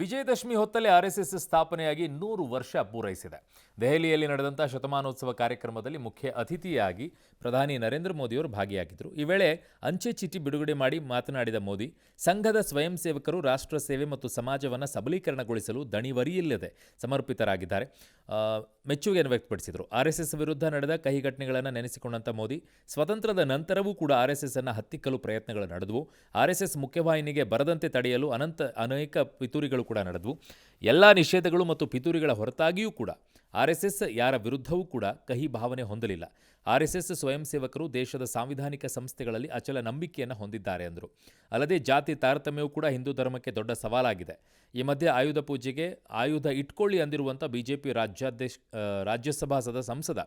Vijayadashami ಹೊತ್ತಲ್ಲೇ RSS ಸ್ಥಾಪನೆಯಾಗಿ 100 ವರ್ಷ ಪೂರೈಸಿದೆ. ದೆಹಲಿಯಲ್ಲಿ ನಡೆದಂಥ ಶತಮಾನೋತ್ಸವ ಕಾರ್ಯಕ್ರಮದಲ್ಲಿ ಮುಖ್ಯ ಅತಿಥಿಯಾಗಿ ಪ್ರಧಾನಿ ನರೇಂದ್ರ ಮೋದಿಯವರು ಭಾಗಿಯಾಗಿದ್ದರು. ಈ ವೇಳೆ ಅಂಚೆ ಚೀಟಿ ಬಿಡುಗಡೆ ಮಾಡಿ ಮಾತನಾಡಿದ ಮೋದಿ, ಸಂಘದ ಸ್ವಯಂ ಸೇವಕರು ರಾಷ್ಟ್ರ ಸೇವೆ ಮತ್ತು ಸಮಾಜವನ್ನು ಸಬಲೀಕರಣಗೊಳಿಸಲು ದಣಿವರಿಯಿಲ್ಲದೆ ಸಮರ್ಪಿತರಾಗಿದ್ದಾರೆ. ಮೆಚ್ಚುಗೆಯನ್ನು ವ್ಯಕ್ತಪಡಿಸಿದರು. ಆರ್ಎಸ್ಎಸ್ ವಿರುದ್ಧ ನಡೆದ ಕಹಿ ಘಟನೆಗಳನ್ನು ನೆನೆಸಿಕೊಂಡಂಥ ಮೋದಿ, ಸ್ವತಂತ್ರದ ನಂತರವೂ ಕೂಡ ಆರ್ಎಸ್ಎಸ್ ಅನ್ನು ಹತ್ತಿಕ್ಕಲು ಪ್ರಯತ್ನಗಳು ನಡೆದವು. ಆರ್ಎಸ್ಎಸ್ ಮುಖ್ಯವಾಹಿನಿಗೆ ಬರದಂತೆ ತಡೆಯಲು ಅನೇಕ ಪಿತೂರಿಗಳು ಕೂಡ ನಡೆದವು. ಎಲ್ಲ ನಿಷೇಧಗಳು ಮತ್ತು ಪಿತೂರಿಗಳ ಹೊರತಾಗಿಯೂ ಕೂಡ ಆರ್ಎಸ್ಎಸ್ ಯಾರ ವಿರುದ್ಧವೂ ಕೂಡ ಕಹಿ ಭಾವನೆ ಹೊಂದಲಿಲ್ಲ. ಆರ್ಎಸ್ಎಸ್ ಸ್ವಯಂ ಸೇವಕರು ದೇಶದ ಸಾಂವಿಧಾನಿಕ ಸಂಸ್ಥೆಗಳಲ್ಲಿ ಅಚಲ ನಂಬಿಕೆಯನ್ನು ಹೊಂದಿದ್ದಾರೆ ಎಂದರು. ಅಲ್ಲದೆ ಜಾತಿ ತಾರತಮ್ಯವೂ ಕೂಡ ಹಿಂದೂ ಧರ್ಮಕ್ಕೆ ದೊಡ್ಡ ಸವಾಲಾಗಿದೆ. ಈ ಮಧ್ಯೆ ಆಯುಧ ಪೂಜೆಗೆ ಆಯುಧ ಇಟ್ಕೊಳ್ಳಿ ಅಂದಿರುವಂಥ ಬಿಜೆಪಿ ರಾಜ್ಯಸಭಾ ಸಂಸದ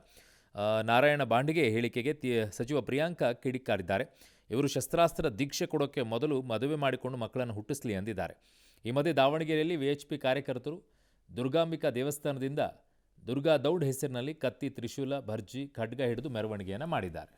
ನಾರಾಯಣ ಬಾಂಡಿಗೆ ಹೇಳಿಕೆಗೆ ಸಚಿವ ಪ್ರಿಯಾಂಕಾ ಕಿಡಿಕಾರಿದ್ದಾರೆ. ಇವರು ಶಸ್ತ್ರಾಸ್ತ್ರ ದೀಕ್ಷೆ ಕೊಡೋಕ್ಕೆ ಮೊದಲು ಮದುವೆ ಮಾಡಿಕೊಂಡು ಮಕ್ಕಳನ್ನು ಹುಟ್ಟಿಸಲಿ ಎಂದಿದ್ದಾರೆ. ಈ ಮಧ್ಯೆ ದಾವಣಗೆರೆಯಲ್ಲಿ ವಿಎಚ್ಪಿ ಕಾರ್ಯಕರ್ತರು ದುರ್ಗಾಂಬಿಕಾ ದೇವಸ್ಥಾನದಿಂದ ದುರ್ಗಾ ದೌಡ್ ಹೆಸರಿನಲ್ಲಿ ಕತ್ತಿ, ತ್ರಿಶೂಲ, ಭರ್ಜಿ, ಖಡ್ಗ ಹಿಡಿದು ಮೆರವಣಿಗೆಯನ್ನು ಮಾಡಿದ್ದಾರೆ.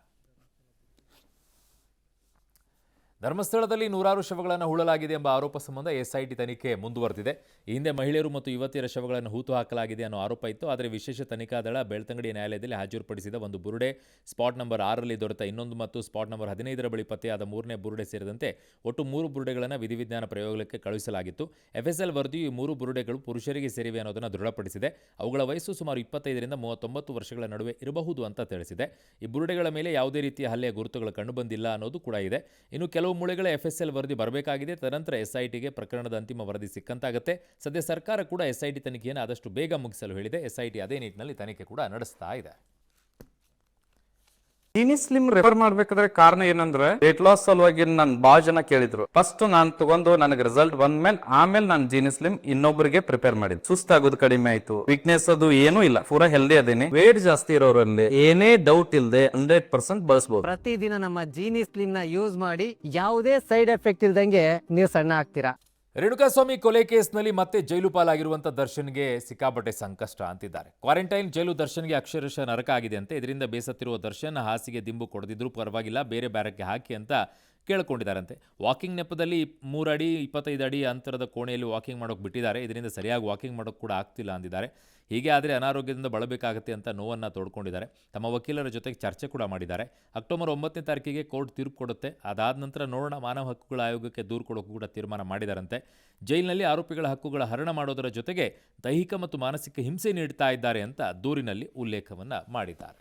ಧರ್ಮಸ್ಥಳದಲ್ಲಿ ನೂರಾರು ಶವಗಳನ್ನು ಹೂಳಲಾಗಿದೆ ಎಂಬ ಆರೋಪ ಸಂಬಂಧ ಎಸ್ಐಟಿ ತನಿಖೆ ಮುಂದುವರೆದಿದೆ. ಈ ಹಿಂದೆ ಮಹಿಳೆಯರು ಮತ್ತು ಯುವತಿಯರ ಶವಗಳನ್ನು ಹೂತು ಹಾಕಲಾಗಿದೆ ಅನ್ನೋ ಆರೋಪ ಇತ್ತು. ಆದರೆ ವಿಶೇಷ ತನಿಖಾ ದಳ ಬೆಳ್ತಂಗಡಿ ನ್ಯಾಯಾಲಯದಲ್ಲಿ ಹಾಜರುಪಡಿಸಿದ ಒಂದು ಬುರುಡೆ, ಸ್ಪಾಟ್ ನಂಬರ್ 6ರಲ್ಲಿ ದೊರೆತ ಇನ್ನೊಂದು ಮತ್ತು ಸ್ಪಾಟ್ ನಂಬರ್ 15ರ ಬಳಿ ಪತ್ತೆಯಾದ 3ನೇ ಬುರುಡೆ ಸೇರಿದಂತೆ ಒಟ್ಟು 3 ಬುರುಡೆಗಳನ್ನು ವಿಧಿವಿಜ್ಞಾನ ಪ್ರಯೋಗಕ್ಕೆ ಕಳುಹಿಸಲಾಗಿತ್ತು. ಎಫ್ಎಸ್ಎಲ್ ವರದಿಯು ಈ 3 ಬುರುಡೆಗಳು ಪುರುಷರಿಗೆ ಸೇರಿವೆ ಅನ್ನೋದನ್ನು ದೃಢಪಡಿಸಿದೆ. ಅವುಗಳ ವಯಸ್ಸು ಸುಮಾರು 25ರಿಂದ 39 ವರ್ಷಗಳ ನಡುವೆ ಇರಬಹುದು ಅಂತ ತಿಳಿಸಿದೆ. ಈ ಬುರುಡೆಗಳ ಮೇಲೆ ಯಾವುದೇ ರೀತಿಯ ಹಲ್ಲೆಯ ಗುರುತುಗಳು ಕಂಡುಬಂದಿಲ್ಲ ಅನ್ನೋದು ಕೂಡ ಇದೆ. ಇನ್ನು ಕೆಲವು ಮೂಳೆಗಳ ಎಫ್ಎಸ್ಎಲ್ ವರದಿ ಬರಬೇಕಾಗಿದೆ. ತದನಂತರ ಎಸ್ಐಟಿಗೆ ಪ್ರಕರಣದ ಅಂತಿಮ ವರದಿ ಸಿಕ್ಕಂತಾಗುತ್ತೆ. ಸದ್ಯ ಸರ್ಕಾರ ಕೂಡ ಎಸ್ಐಟಿ ತನಿಖೆಯನ್ನು ಆದಷ್ಟು ಬೇಗ ಮುಗಿಸಲು ಹೇಳಿದೆ. ಎಸ್ಐಟಿ ಅದೇ ನಿಟ್ಟಿನಲ್ಲಿ ತನಿಖೆ ಕೂಡ ನಡೆಸ್ತಾ ಇದೆ. ಜೀನಿ ಸ್ಲಿಮ್ ರೆಫರ್ ಮಾಡ್ಬೇಕಾದ್ರೆ ಕಾರಣ ಏನಂದ್ರೆ ವೇಟ್ ಲಾಸ್ ಸಲುವಾಗಿ ನನ್ ಬಾಳ ಜನ ಕೇಳಿದ್ರು. ಫಸ್ಟ್ ನಾನ್ ತಗೊಂಡು ನನಗೆ ರಿಸಲ್ಟ್ ಬಂದ್ಮೇಲೆ ಆಮೇಲೆ ನಾನು ಜೀನಿ ಸ್ಲಿಮ್ ಇನ್ನೊಬ್ಬರಿಗೆ ಪ್ರಿಪೇರ್ ಮಾಡಿದ್. ಸುಸ್ತಾಗೋದು ಕಡಿಮೆ ಆಯ್ತು, ವೀಕ್ನೆಸ್ ಅದು ಏನೂ ಇಲ್ಲ, ಪೂರಾ ಹೆಲ್ದಿ ಅದೇನೆ. ವೇಟ್ ಜಾಸ್ತಿ ಇರೋರಲ್ಲಿ ಏನೇ ಡೌಟ್ ಇಲ್ಲದೆ 100% ಬಳಸಬಹುದು. ಪ್ರತಿದಿನ ನಮ್ಮ ಜೀನಿ ಸ್ಲಿಮ್ ನ ಯೂಸ್ ಮಾಡಿ ಯಾವುದೇ ಸೈಡ್ ಎಫೆಕ್ಟ್ ಇಲ್ದಂಗೆ ನೀವು ಸಣ್ಣ ಆಗ್ತೀರಾ. ರೇಣುಕಾಸ್ವಾಮಿ ಕೊಲೆ ಕೇಸ್ನಲ್ಲಿ ಮತ್ತೆ ಜೈಲು ಪಾಲಾಗಿರುವಂಥ ದರ್ಶನ್ಗೆ ಸಿಕ್ಕಾಪಟ್ಟೆ ಸಂಕಷ್ಟ ಅಂತಿದ್ದಾರೆ. ಕ್ವಾರಂಟೈನ್ ಜೈಲು ದರ್ಶನ್ಗೆ ಅಕ್ಷರಶಃ ನರಕ ಆಗಿದೆ ಅಂತೆ. ಇದರಿಂದ ಬೇಸತ್ತಿರುವ ದರ್ಶನ್ ಹಾಸಿಗೆ ದಿಂಬು ಕೊಡದಿದ್ರೂ ಪರವಾಗಿಲ್ಲ, ಬೇರೆ ಬ್ಯಾರಕ್ಕೆ ಹಾಕಿ ಅಂತ ಕೇಳ್ಕೊಂಡಿದ್ದಾರಂತೆ. ವಾಕಿಂಗ್ ನೆಪದಲ್ಲಿ 3 ಅಡಿ 25 ಅಡಿ ಅಂತರದ ಕೋಣೆಯಲ್ಲಿ ವಾಕಿಂಗ್ ಮಾಡೋಕೆ ಬಿಟ್ಟಿದ್ದಾರೆ. ಇದರಿಂದ ಸರಿಯಾಗಿ ವಾಕಿಂಗ್ ಮಾಡೋಕೆ ಕೂಡ ಆಗ್ತಿಲ್ಲ ಅಂದಿದ್ದಾರೆ. ಹೀಗೆ ಆದರೆ ಅನಾರೋಗ್ಯದಿಂದ ಬಳಬೇಕಾಗುತ್ತೆ ಅಂತ ನೋವನ್ನು ತೋಡ್ಕೊಂಡಿದ್ದಾರೆ. ತಮ್ಮ ವಕೀಲರ ಜೊತೆಗೆ ಚರ್ಚೆ ಕೂಡ ಮಾಡಿದ್ದಾರೆ. ಅಕ್ಟೋಬರ್ 9ನೇ ತಾರೀಕಿಗೆ ಕೋರ್ಟ್ ತೀರ್ಪು ಕೊಡುತ್ತೆ. ಅದಾದ ನಂತರ ನೋಡೋಣ, ಮಾನವ ಹಕ್ಕುಗಳ ಆಯೋಗಕ್ಕೆ ದೂರು ಕೊಡೋಕ್ಕೂ ಕೂಡ ತೀರ್ಮಾನ ಮಾಡಿದಾರಂತೆ. ಜೈಲಿನಲ್ಲಿ ಆರೋಪಿಗಳ ಹಕ್ಕುಗಳ ಹರಣ ಮಾಡೋದರ ಜೊತೆಗೆ ದೈಹಿಕ ಮತ್ತು ಮಾನಸಿಕ ಹಿಂಸೆ ನೀಡ್ತಾ ಇದ್ದಾರೆ ಅಂತ ದೂರಿನಲ್ಲಿ ಉಲ್ಲೇಖವನ್ನು ಮಾಡಿದ್ದಾರೆ.